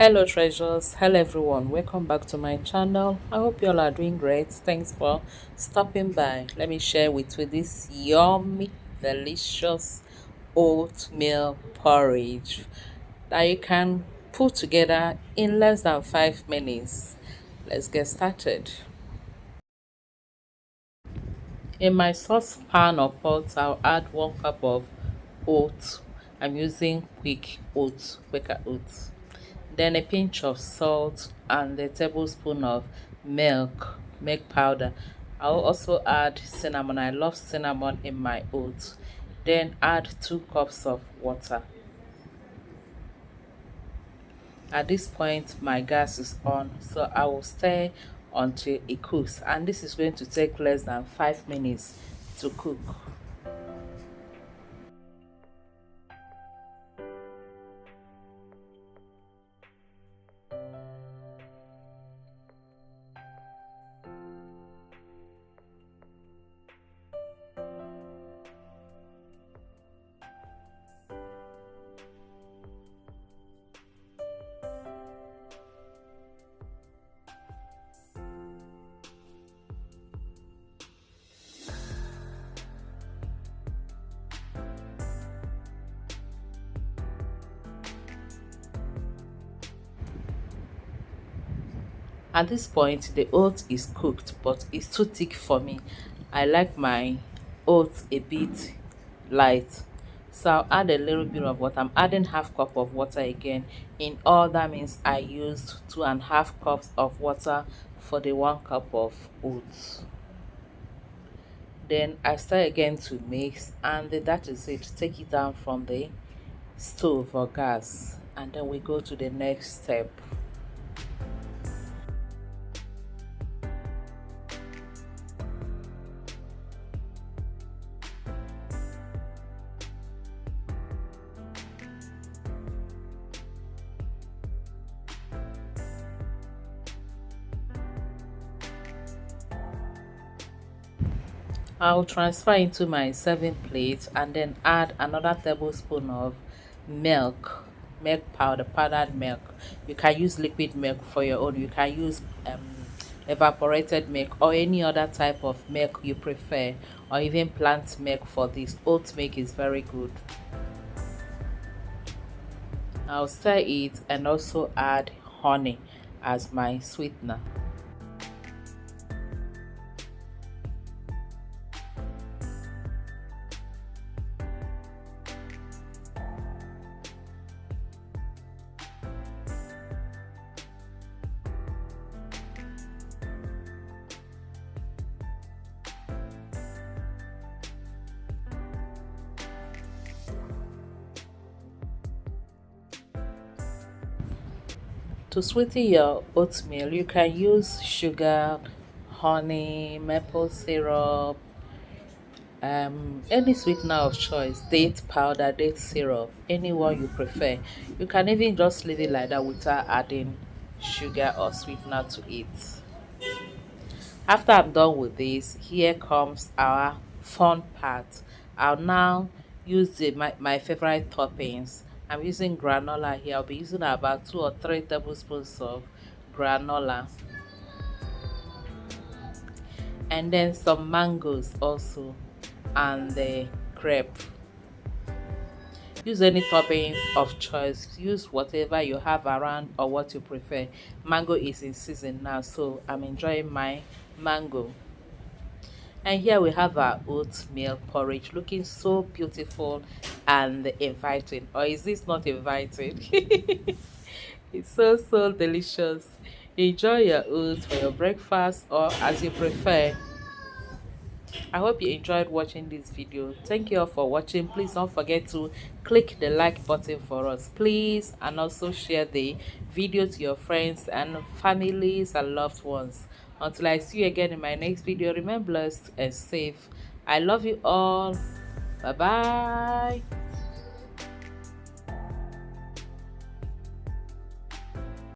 Hello treasures, hello everyone, welcome back to my channel. I hope you all are doing great. Thanks for stopping by. Let me share with you this yummy delicious oatmeal porridge that you can put together in less than 5 minutes. Let's get started. In my saucepan or pot, I'll add 1 cup of oats. I'm using Quaker oats. Then a pinch of salt and a tablespoon of milk powder. I'll also add cinnamon. I love cinnamon in my oats. Then add 2 cups of water. At this point, my gas is on, so I will stir until it cooks, and this is going to take less than 5 minutes to cook. At this point, the oat is cooked, but it's too thick for me. I like my oats a bit light. So I'll add a little bit of water. I'm adding half cup of water again. In all, that means I used 2.5 cups of water for the 1 cup of oats. Then I start again to mix, and that is it. Take it down from the stove or gas, and then we go to the next step. I'll transfer into my serving plate and then add another tablespoon of milk powder, powdered milk. You can use liquid milk for your own. You can use evaporated milk or any other type of milk you prefer, or even plant milk. For this oat milk is very good. I'll stir it and also add honey as my sweetener. To sweeten your oatmeal, you can use sugar, honey, maple syrup, any sweetener of choice, date powder, date syrup, any one you prefer. You can even just leave it like that without adding sugar or sweetener to it. After I'm done with this, here comes our fun part. I'll now use my favorite toppings. I'm using granola here. I'll be using about 2 or 3 tablespoons of granola, and then some mangoes also, and the crepe. Use any toppings of choice. Use whatever you have around or what you prefer. Mango is in season now, so I'm enjoying my mango. And here we have our oatmeal porridge, looking so beautiful and inviting. Or is this not inviting? It's so delicious. Enjoy your oats for your breakfast or as you prefer. I hope you enjoyed watching this video. Thank you all for watching. Please don't forget to click the like button for us, please, and also share the video to your friends and families and loved ones. Until I see you again in my next video, remain blessed and safe. I love you all. Bye bye.